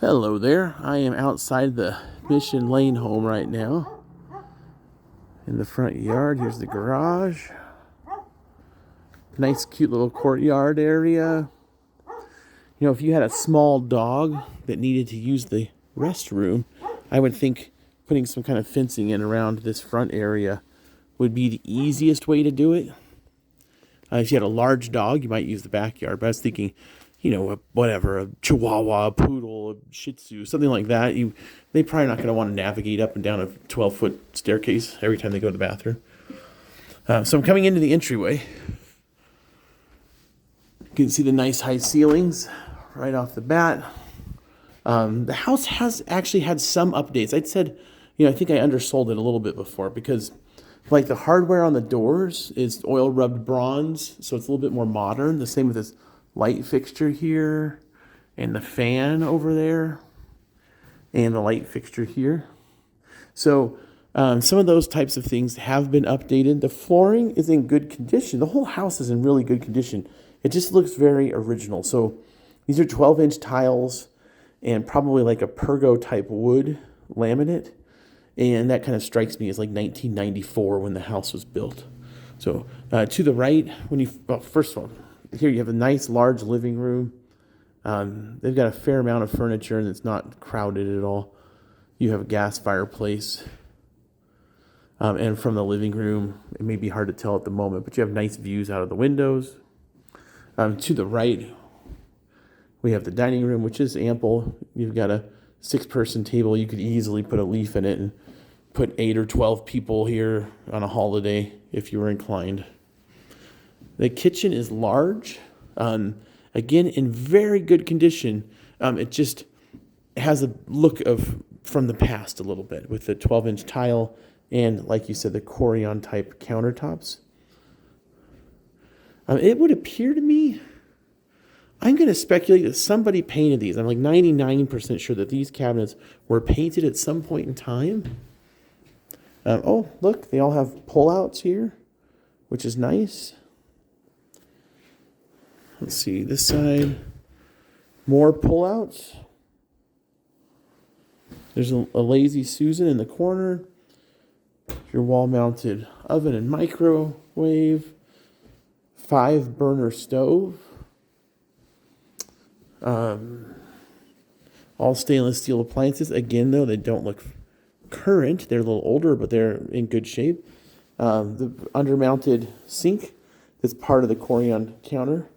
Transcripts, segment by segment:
Hello there. I am outside the Mission Lane home right now. In the front yard, here's the garage. Nice, cute little courtyard area. You know, if you had a small dog that needed to use the restroom, I would think putting some kind of fencing in around this front area would be the easiest way to do it. If you had a large dog, you might use the backyard. But I was thinking, a Chihuahua, a Poodle, a Shih Tzu, something like that. They probably not going to want to navigate up and down a 12-foot staircase every time they go to the bathroom. So I'm coming into the entryway. You can see the nice high ceilings right off the bat. The house has actually had some updates. I think I undersold it a little bit before because like the hardware on the doors is oil rubbed bronze, so it's a little bit more modern. The same with this light fixture here and the fan over there and the light fixture here. So some of those types of things have been updated. The flooring is in good condition. The whole house is in really good condition. It just looks very original. So these are 12-inch tiles and probably like a Pergo type wood laminate. And that kind of strikes me as like 1994 when the house was built. So to the right, first of all, here you have a nice large living room. They've got a fair amount of furniture and it's not crowded at all. You have a gas fireplace. And from the living room, it may be hard to tell at the moment, but you have nice views out of the windows. To the right, we have the dining room, which is ample. You've got a 6-person table. You could easily put a leaf in it and put 8 or 12 people here on a holiday if you were inclined. The kitchen is large. Again, in very good condition. It just has a look of from the past a little bit with the 12-inch tile and, like you said, the Corian type countertops. It would appear to me, I'm going to speculate that somebody painted these. I'm like 99% sure that these cabinets were painted at some point in time. Look, they all have pull-outs here, which is nice. Let's see, this side, more pull-outs. There's a Lazy Susan in the corner. Your wall-mounted oven and microwave. 5-burner stove. All stainless steel appliances. Again, though, they don't look current. They're a little older, but they're in good shape. The undermounted sink that's part of the Corian counter.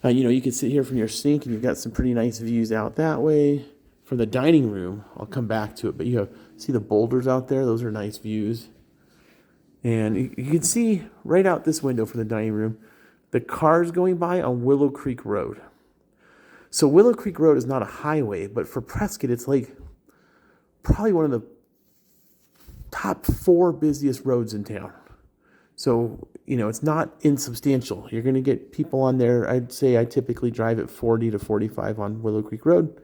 You can sit here from your sink, and you've got some pretty nice views out that way. From the dining room, I'll come back to it, but see the boulders out there? Those are nice views. And you can see right out this window from the dining room, the cars going by on Willow Creek Road. So Willow Creek Road is not a highway, but for Prescott, it's like probably one of the top 4 busiest roads in town. So, it's not insubstantial. You're going to get people on there. I'd say I typically drive at 40 to 45 on Willow Creek Road.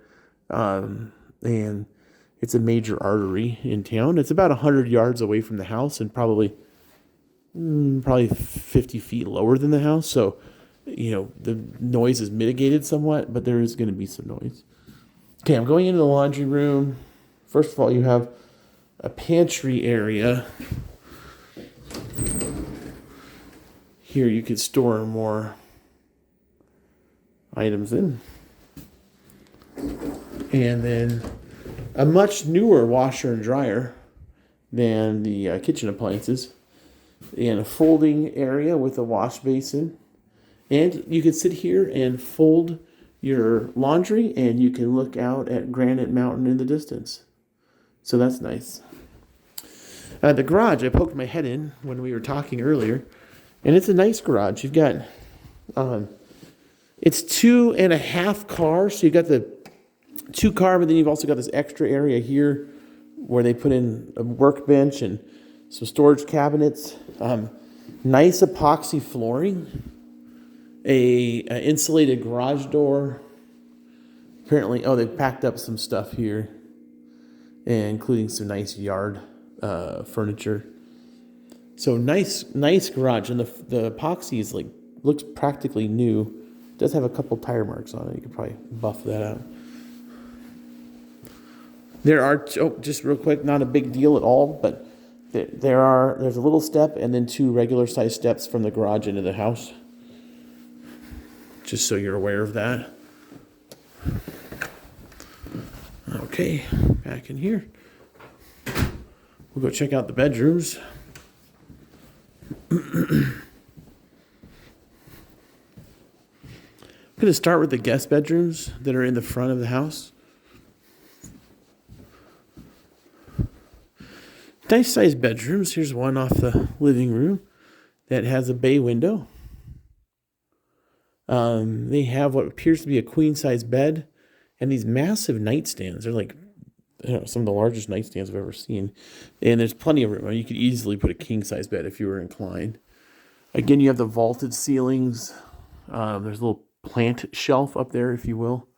And it's a major artery in town. It's about 100 yards away from the house and probably 50 feet lower than the house. So, the noise is mitigated somewhat, but there is going to be some noise. Okay, I'm going into the laundry room. First of all, you have a pantry area. Here you could store more items in. And then a much newer washer and dryer than the kitchen appliances. And a folding area with a wash basin. And you could sit here and fold your laundry, and you can look out at Granite Mountain in the distance. So that's nice. The garage, I poked my head in when we were talking earlier, and it's a nice garage. You've got, it's 2.5 cars, so you've got the 2 car, but then you've also got this extra area here where they put in a workbench and some storage cabinets. Nice epoxy flooring. A insulated garage door. Apparently, they packed up some stuff here, including some nice yard furniture. So nice garage, and the epoxy is looks practically new. It does have a couple tire marks on it. You could probably buff that out. There are, just real quick, not a big deal at all, but there's a little step and then 2 regular size steps from the garage into the house. Just so you're aware of that. Okay, back in here. We'll go check out the bedrooms. I'm going to start with the guest bedrooms that are in the front of the house. Nice sized bedrooms. Here's one off the living room that has a bay window. They have what appears to be a queen size bed and these massive nightstands. They're like some of the largest nightstands I've ever seen. And there's plenty of room. I mean, you could easily put a king size bed if you were inclined. Again, you have the vaulted ceilings. There's a little plant shelf up there, if you will,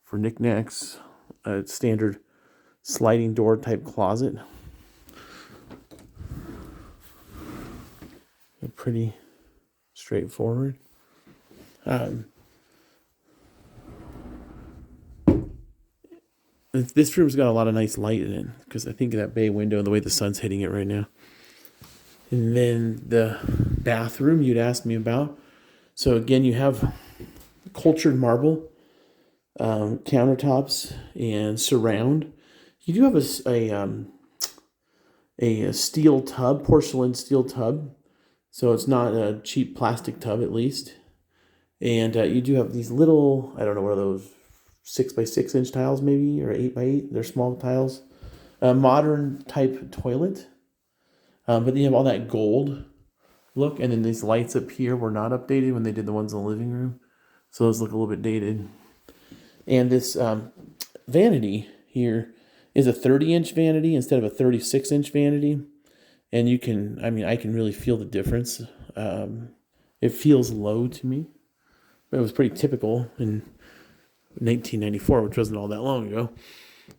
for knickknacks. A standard sliding door type closet. Pretty straightforward. This room's got a lot of nice light in it because I think of that bay window and the way the sun's hitting it right now. And then the bathroom you'd asked me about. So again, you have cultured marble countertops and surround. You do have a steel tub, porcelain steel tub. So it's not a cheap plastic tub, at least. And you do have these little, I don't know what are those, 6x6 inch tiles maybe, or 8x8. They're small tiles. A modern type toilet. But then you have all that gold look. And then these lights up here were not updated when they did the ones in the living room. So those look a little bit dated. And this vanity here is a 30-inch vanity instead of a 36-inch vanity. And I can really feel the difference. It feels low to me. But it was pretty typical in 1994, which wasn't all that long ago.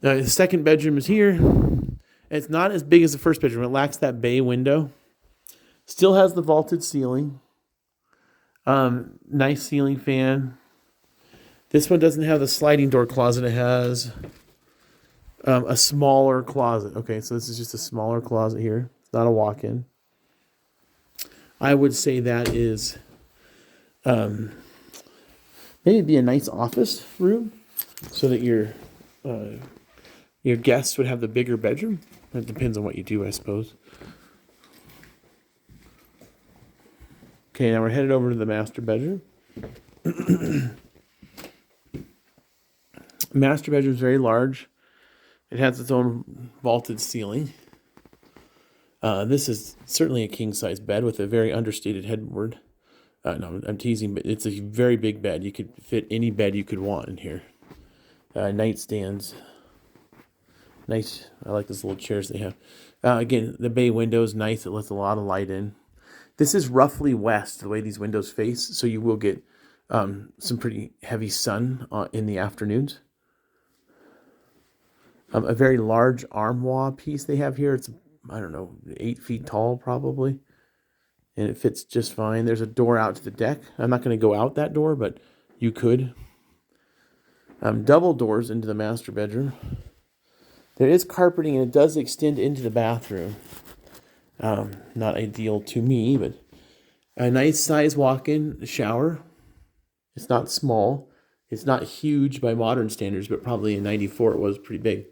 The second bedroom is here. It's not as big as the first bedroom. It lacks that bay window. Still has the vaulted ceiling. Nice ceiling fan. This one doesn't have the sliding door closet. It has a smaller closet. Okay, so this is just a smaller closet here. It's not a walk-in. I would say that is maybe be a nice office room so that your guests would have the bigger bedroom. It depends on what you do, I suppose. Okay, now we're headed over to the master bedroom. Master bedroom is very large. It has its own vaulted ceiling. This is certainly a king-size bed with a very understated headboard. No, I'm teasing, but it's a very big bed. You could fit any bed you could want in here. Nightstands. Nice. I like those little chairs they have. Again, the bay window is nice. It lets a lot of light in. This is roughly west, the way these windows face, so you will get some pretty heavy sun in the afternoons. A very large armoire piece they have here. It's, 8 feet tall probably. And it fits just fine. There's a door out to the deck. I'm not going to go out that door, but you could. Double doors into the master bedroom. There is carpeting, and it does extend into the bathroom. Not ideal to me, but a nice size walk-in shower. It's not small. It's not huge by modern standards, but probably in 94 it was pretty big.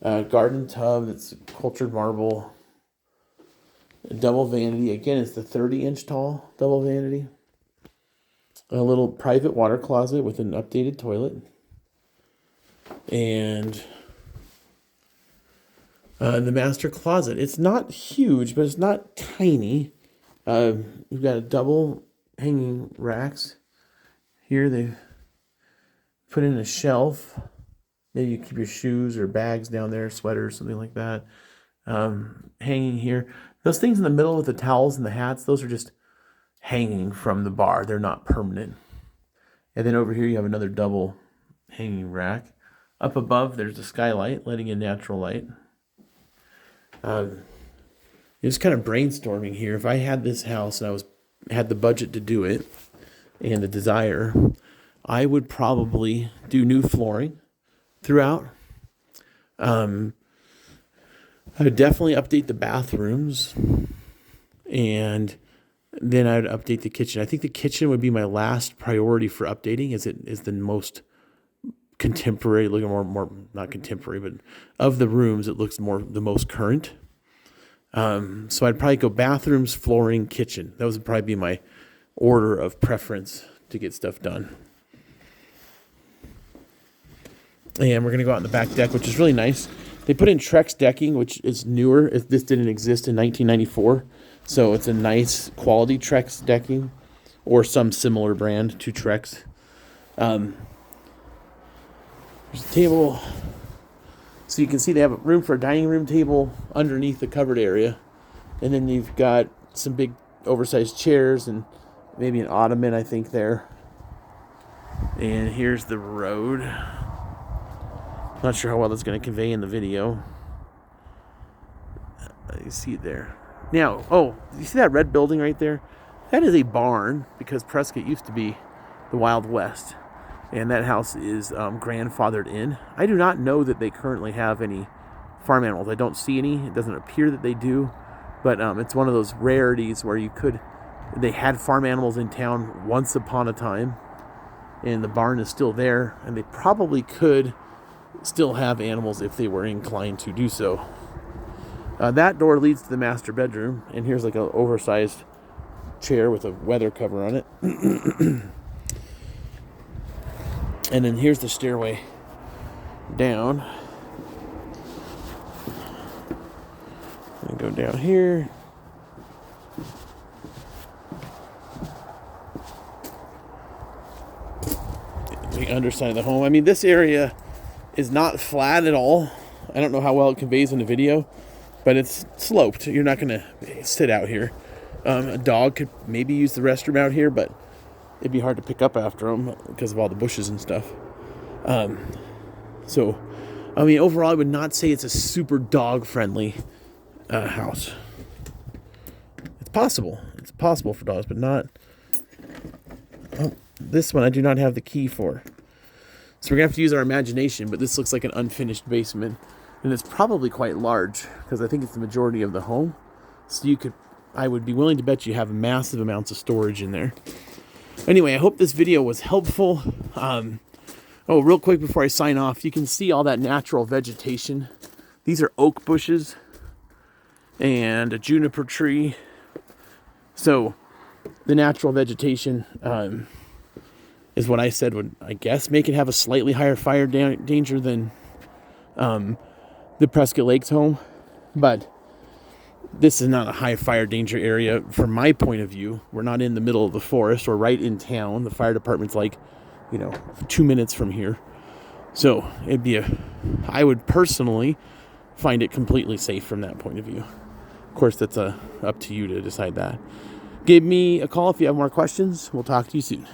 Garden tub that's cultured marble. A double vanity. Again, it's the 30-inch tall double vanity. A little private water closet with an updated toilet. And the master closet. It's not huge, but it's not tiny. We've got a double hanging racks. Here they've put in a shelf. Maybe you keep your shoes or bags down there, sweaters, something like that. Hanging here. Those things in the middle with the towels and the hats, those are just hanging from the bar. They're not permanent. And then over here you have another double hanging rack. Up above there's a skylight letting in natural light. Just kind of brainstorming here. If I had this house and had the budget to do it and the desire, I would probably do new flooring throughout. I would definitely update the bathrooms, and then I'd update the kitchen. I think the kitchen would be my last priority for updating, as it is the most contemporary, looking more not contemporary, but of the rooms, it looks the most current. So I'd probably go bathrooms, flooring, kitchen. Those would probably be my order of preference to get stuff done. And we're going to go out on the back deck, which is really nice. They put in Trex decking, which is newer. This didn't exist in 1994. So it's a nice quality Trex decking, or some similar brand to Trex. There's a table. So you can see they have room for a dining room table underneath the covered area. And then you've got some big oversized chairs and maybe an ottoman, I think, there. And here's the road. Not sure how well that's going to convey in the video. You see it there. Now, you see that red building right there? That is a barn, because Prescott used to be the Wild West. And that house is grandfathered in. I do not know that they currently have any farm animals. I don't see any. It doesn't appear that they do. But it's one of those rarities where they had farm animals in town once upon a time. And the barn is still there. And they probably could still have animals if they were inclined to do so. That door leads to the master bedroom. And here's like an oversized chair with a weather cover on it. And then here's the stairway down. And go down here. The underside of the home. I mean, this area is not flat at all. I don't know how well it conveys in the video, but it's sloped. You're not going to sit out here. A dog could maybe use the restroom out here, but it'd be hard to pick up after them because of all the bushes and stuff. So, I mean, overall, I would not say it's a super dog-friendly house. It's possible. It's possible for dogs, but not... this one I do not have the key for. So we're going to have to use our imagination, but this looks like an unfinished basement. And it's probably quite large, because I think it's the majority of the home. So I would be willing to bet you have massive amounts of storage in there. Anyway, I hope this video was helpful. Real quick before I sign off, you can see all that natural vegetation. These are oak bushes and a juniper tree. So the natural vegetation is what I said would, I guess, make it have a slightly higher fire danger than the Prescott Lakes home. But this is not a high fire danger area from my point of view. We're not in the middle of the forest or right in town. The fire department's 2 minutes from here. So I would personally find it completely safe from that point of view. Of course, that's up to you to decide that. Give me a call if you have more questions. We'll talk to you soon.